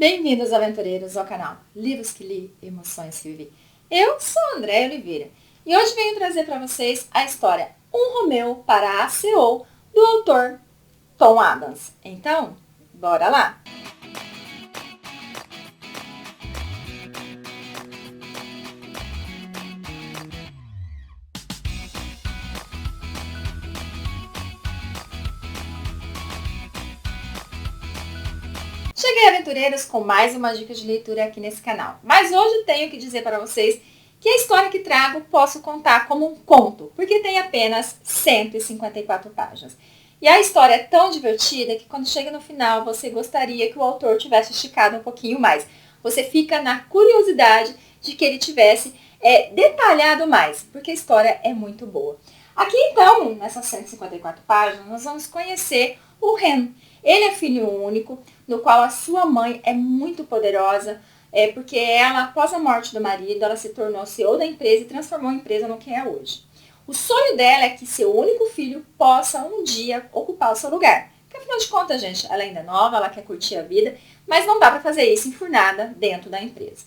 Bem-vindos, aventureiros, ao canal Livros que Li, Emoções que Vivi. Eu sou Andréia Oliveira e hoje venho trazer para vocês a história Um Romeu para a CEO, do autor Tom Adams. Então, bora lá! Cheguei, aventureiros, com mais uma dica de leitura aqui nesse canal. Mas hoje tenho que dizer para vocês que a história que trago posso contar como um conto, porque tem apenas 154 páginas. E a história é tão divertida que quando chega no final você gostaria que o autor tivesse esticado um pouquinho mais. Você fica na curiosidade de que ele tivesse detalhado mais, porque a história é muito boa. Aqui então, nessas 154 páginas, nós vamos conhecer o Ren. Ele é filho único, no qual a sua mãe é muito poderosa, porque ela, após a morte do marido, ela se tornou CEO da empresa e transformou a empresa no que é hoje. O sonho dela é que seu único filho possa um dia ocupar o seu lugar. Porque afinal de contas, gente, ela ainda é nova, ela quer curtir a vida, mas não dá para fazer isso enfurnada dentro da empresa.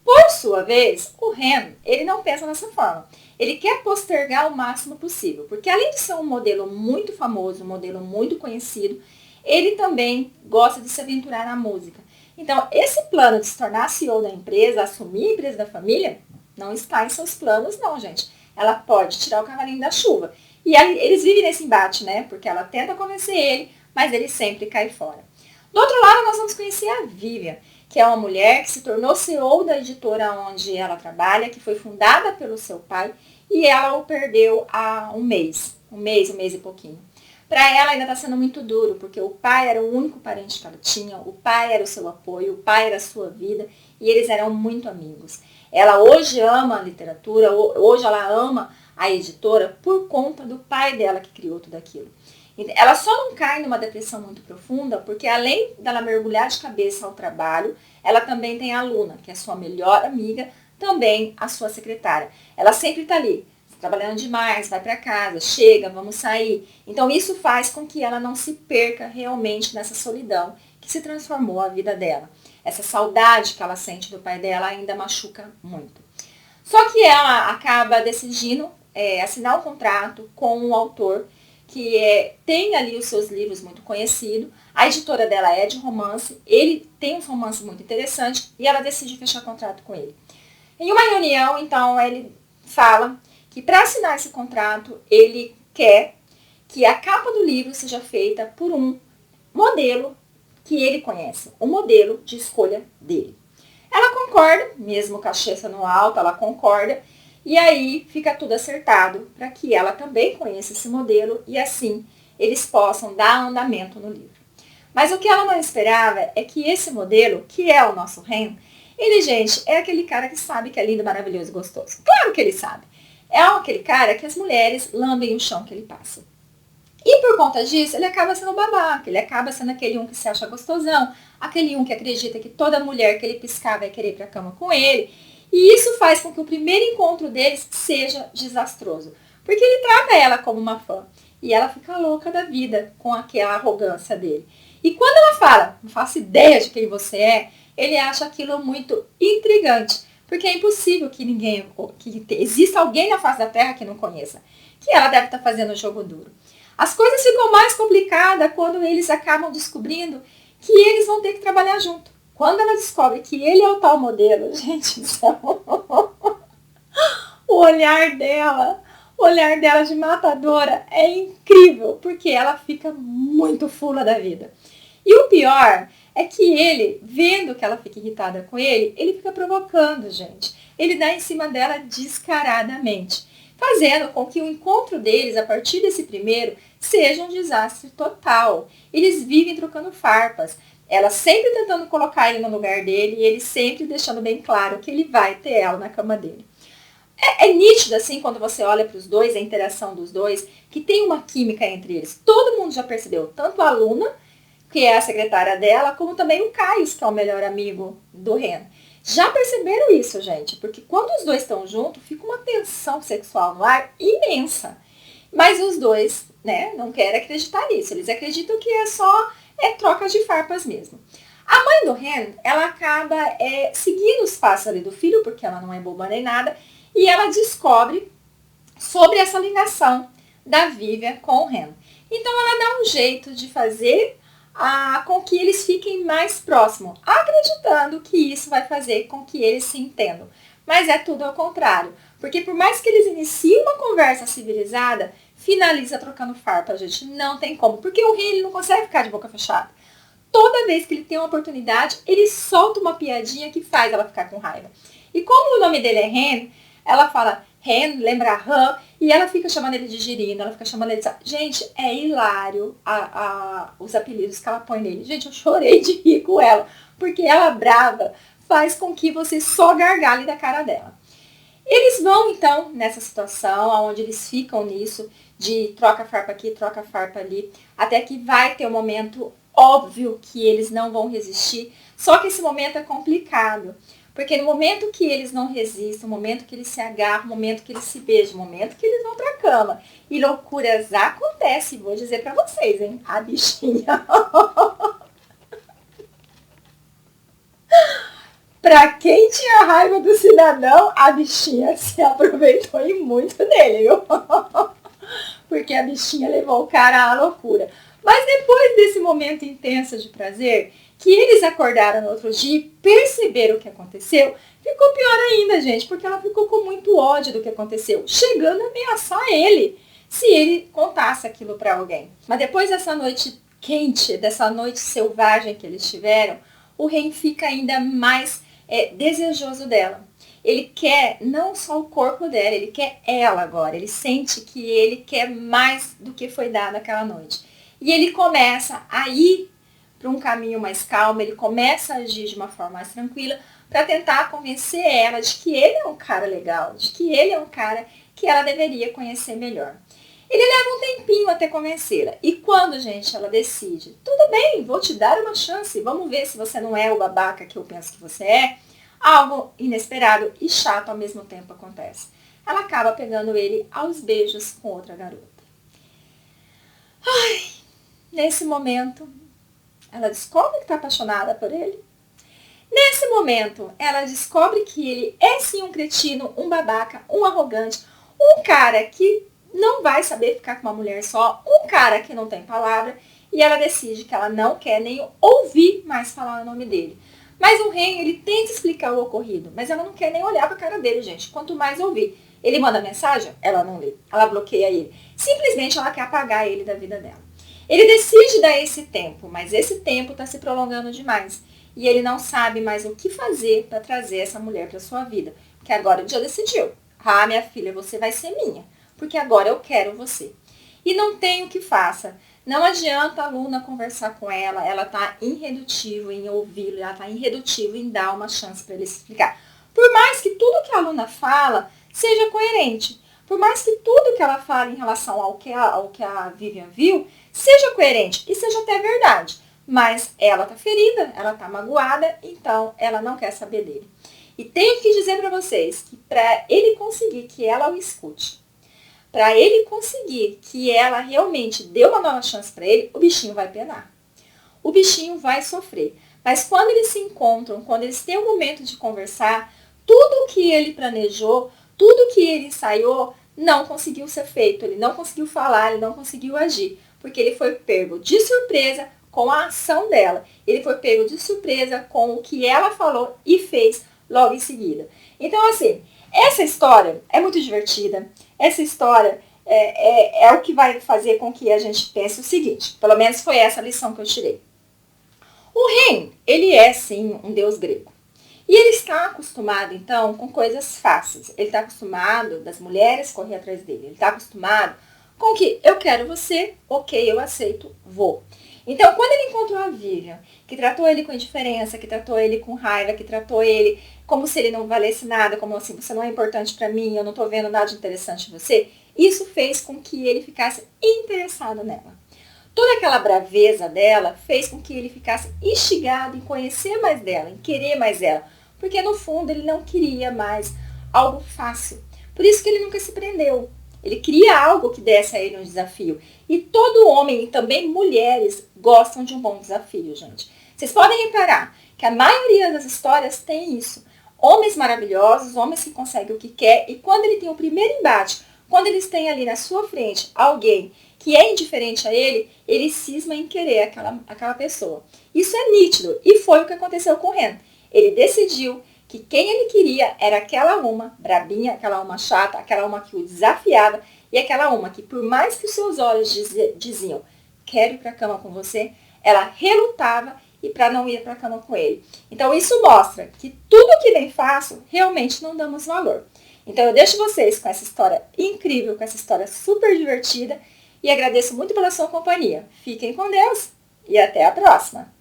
Por sua vez, o Ren, ele não pensa dessa forma. Ele quer postergar o máximo possível, porque além de ser um modelo muito famoso, um modelo muito conhecido, ele também gosta de se aventurar na música. Então, esse plano de se tornar CEO da empresa, assumir a empresa da família, não está em seus planos, não, gente. Ela pode tirar o cavalinho da chuva. E aí, eles vivem nesse embate, né? Porque ela tenta convencer ele, mas ele sempre cai fora. Do outro lado, nós vamos conhecer a Vivian, que é uma mulher que se tornou CEO da editora onde ela trabalha, que foi fundada pelo seu pai, e ela o perdeu há um mês e pouquinho. Para ela ainda está sendo muito duro, porque o pai era o único parente que ela tinha, o pai era o seu apoio, o pai era a sua vida, e eles eram muito amigos. Ela hoje ama a literatura, hoje ela ama a editora por conta do pai dela que criou tudo aquilo. Ela só não cai numa depressão muito profunda, porque além dela mergulhar de cabeça ao trabalho, ela também tem a Luna, que é sua melhor amiga, também a sua secretária. Ela sempre está ali, trabalhando demais, vai para casa, chega, vamos sair. Então isso faz com que ela não se perca realmente nessa solidão que se transformou a vida dela. Essa saudade que ela sente do pai dela ainda machuca muito. Só que ela acaba decidindo assinar um contrato com um autor que tem ali os seus livros muito conhecidos. A editora dela é de romance, ele tem uns romances muito interessantes e ela decide fechar contrato com ele. Em uma reunião, então, ele fala que para assinar esse contrato, ele quer que a capa do livro seja feita por um modelo que ele conhece, um modelo de escolha dele. Ela concorda, mesmo o cachê sendo alto, ela concorda, e aí fica tudo acertado para que ela também conheça esse modelo e assim eles possam dar andamento no livro. Mas o que ela não esperava é que esse modelo, que é o nosso Ren, ele, gente, é aquele cara que sabe que é lindo, maravilhoso e gostoso. Claro que ele sabe. É aquele cara que as mulheres lambem o chão que ele passa. E por conta disso, ele acaba sendo babaca, ele acaba sendo aquele um que se acha gostosão, aquele um que acredita que toda mulher que ele piscar vai querer ir pra cama com ele. E isso faz com que o primeiro encontro deles seja desastroso. Porque ele trata ela como uma fã. E ela fica louca da vida com aquela arrogância dele. E quando ela fala, não faço ideia de quem você é, ele acha aquilo muito intrigante. Porque é impossível que exista alguém na face da Terra que não conheça. Que ela deve estar fazendo o jogo duro. As coisas ficam mais complicadas quando eles acabam descobrindo que eles vão ter que trabalhar junto. Quando ela descobre que ele é o tal modelo, gente, o olhar dela de matadora é incrível, porque ela fica muito fula da vida. E o pior é que ele, vendo que ela fica irritada com ele fica provocando, gente. Ele dá em cima dela descaradamente, fazendo com que o encontro deles, a partir desse primeiro, seja um desastre total. Eles vivem trocando farpas. Ela sempre tentando colocar ele no lugar dele e ele sempre deixando bem claro que ele vai ter ela na cama dele. É nítido, assim, quando você olha para os dois, a interação dos dois, que tem uma química entre eles. Todo mundo já percebeu, tanto a Luna, que é a secretária dela, como também o Caio, que é o melhor amigo do Ren. Já perceberam isso, gente? Porque quando os dois estão juntos, fica uma tensão sexual no ar imensa. Mas os dois, né, não querem acreditar nisso. Eles acreditam que é só troca de farpas mesmo. A mãe do Ren, ela acaba seguindo os passos ali do filho, porque ela não é boba nem nada, e ela descobre sobre essa ligação da Vivian com o Ren. Então ela dá um jeito de fazer com que eles fiquem mais próximos, acreditando que isso vai fazer com que eles se entendam. Mas é tudo ao contrário, porque por mais que eles iniciem uma conversa civilizada, finaliza trocando farpa, gente. Não tem como, porque o Ren ele não consegue ficar de boca fechada. Toda vez que ele tem uma oportunidade, ele solta uma piadinha que faz ela ficar com raiva. E como o nome dele é Ren, ela fala Ren, lembra Han, e ela fica chamando ele de girino, ela fica chamando ele de... Gente, é hilário os apelidos que ela põe nele. Gente, eu chorei de rir com ela, porque ela brava faz com que você só gargalhe da cara dela. Eles vão, então, nessa situação, onde eles ficam nisso, de troca farpa aqui, troca farpa ali, até que vai ter um momento óbvio que eles não vão resistir, só que esse momento é complicado. Porque no momento que eles não resistem, no momento que eles se agarram, no momento que eles se beijam, no momento que eles vão pra cama, e loucuras acontecem, vou dizer pra vocês, hein? A bichinha. Pra quem tinha raiva do cidadão, a bichinha se aproveitou e muito dele, viu? Porque a bichinha levou o cara à loucura. Mas depois desse momento intenso de prazer, que eles acordaram no outro dia e perceberam o que aconteceu, ficou pior ainda, gente, porque ela ficou com muito ódio do que aconteceu, chegando a ameaçar ele, se ele contasse aquilo para alguém. Mas depois dessa noite quente, dessa noite selvagem que eles tiveram, o Ren fica ainda mais desejoso dela. Ele quer não só o corpo dela, ele quer ela agora. Ele sente que ele quer mais do que foi dado naquela noite. E ele começa a ir para um caminho mais calmo, ele começa a agir de uma forma mais tranquila para tentar convencer ela de que ele é um cara legal, de que ele é um cara que ela deveria conhecer melhor. Ele leva um tempinho até convencê-la. E quando, gente, ela decide, tudo bem, vou te dar uma chance, vamos ver se você não é o babaca que eu penso que você é, algo inesperado e chato ao mesmo tempo acontece. Ela acaba pegando ele aos beijos com outra garota. Ai, nesse momento, ela descobre que está apaixonada por ele. Nesse momento, ela descobre que ele é sim um cretino, um babaca, um arrogante, um cara que não vai saber ficar com uma mulher só, um cara que não tem palavra, e ela decide que ela não quer nem ouvir mais falar o nome dele. Mas o Ren, ele tenta explicar o ocorrido, mas ela não quer nem olhar para a cara dele, gente. Quanto mais ouvir. Ele manda mensagem, ela não lê, ela bloqueia ele. Simplesmente ela quer apagar ele da vida dela. Ele decide dar esse tempo, mas esse tempo está se prolongando demais. E ele não sabe mais o que fazer para trazer essa mulher para sua vida. Porque agora ele já decidiu. Ah, minha filha, você vai ser minha. Porque agora eu quero você. E não tem o que faça. Não adianta a Luna conversar com ela. Ela está irredutível em ouvi-lo. Ela está irredutível em dar uma chance para ele se explicar. Por mais que tudo que a Luna fala seja coerente. Por mais que tudo que ela fala em relação ao que a Vivian viu seja coerente e seja até verdade. Mas ela tá ferida, ela tá magoada, então ela não quer saber dele. E tenho que dizer para vocês que para ele conseguir que ela o escute, para ele conseguir que ela realmente dê uma nova chance para ele, o bichinho vai penar. O bichinho vai sofrer. Mas quando eles se encontram, quando eles têm um momento de conversar, tudo que ele planejou, tudo que ele ensaiou, não conseguiu ser feito. Ele não conseguiu falar, ele não conseguiu agir. Porque ele foi pego de surpresa com a ação dela. Ele foi pego de surpresa com o que ela falou e fez logo em seguida. Então, assim, essa história é muito divertida. Essa história é o que vai fazer com que a gente pense o seguinte. Pelo menos foi essa a lição que eu tirei. O Ren, ele é, sim, um deus grego. E ele está acostumado, então, com coisas fáceis. Ele está acostumado das mulheres correr atrás dele. Ele está acostumado com que eu quero você, ok, eu aceito, vou. Então, quando ele encontrou a Vivian, que tratou ele com indiferença, que tratou ele com raiva, que tratou ele como se ele não valesse nada, como assim, você não é importante para mim, eu não tô vendo nada de interessante em você, isso fez com que ele ficasse interessado nela. Toda aquela braveza dela fez com que ele ficasse instigado em conhecer mais dela, em querer mais dela, porque no fundo ele não queria mais algo fácil. Por isso que ele nunca se prendeu. Ele queria algo que desse a ele um desafio. E todo homem, e também mulheres, gostam de um bom desafio, gente. Vocês podem reparar que a maioria das histórias tem isso. Homens maravilhosos, homens que conseguem o que quer, e quando ele tem o primeiro embate, quando eles têm ali na sua frente alguém que é indiferente a ele, ele cisma em querer aquela pessoa. Isso é nítido, e foi o que aconteceu com o Ren. Ele decidiu que quem ele queria era aquela uma brabinha, aquela uma chata, aquela uma que o desafiava, e aquela uma que, por mais que os seus olhos diziam, quero ir para a cama com você, ela relutava e para não ir para a cama com ele. Então isso mostra que tudo que vem fácil, realmente não damos valor. Então eu deixo vocês com essa história incrível, com essa história super divertida, e agradeço muito pela sua companhia. Fiquem com Deus e até a próxima!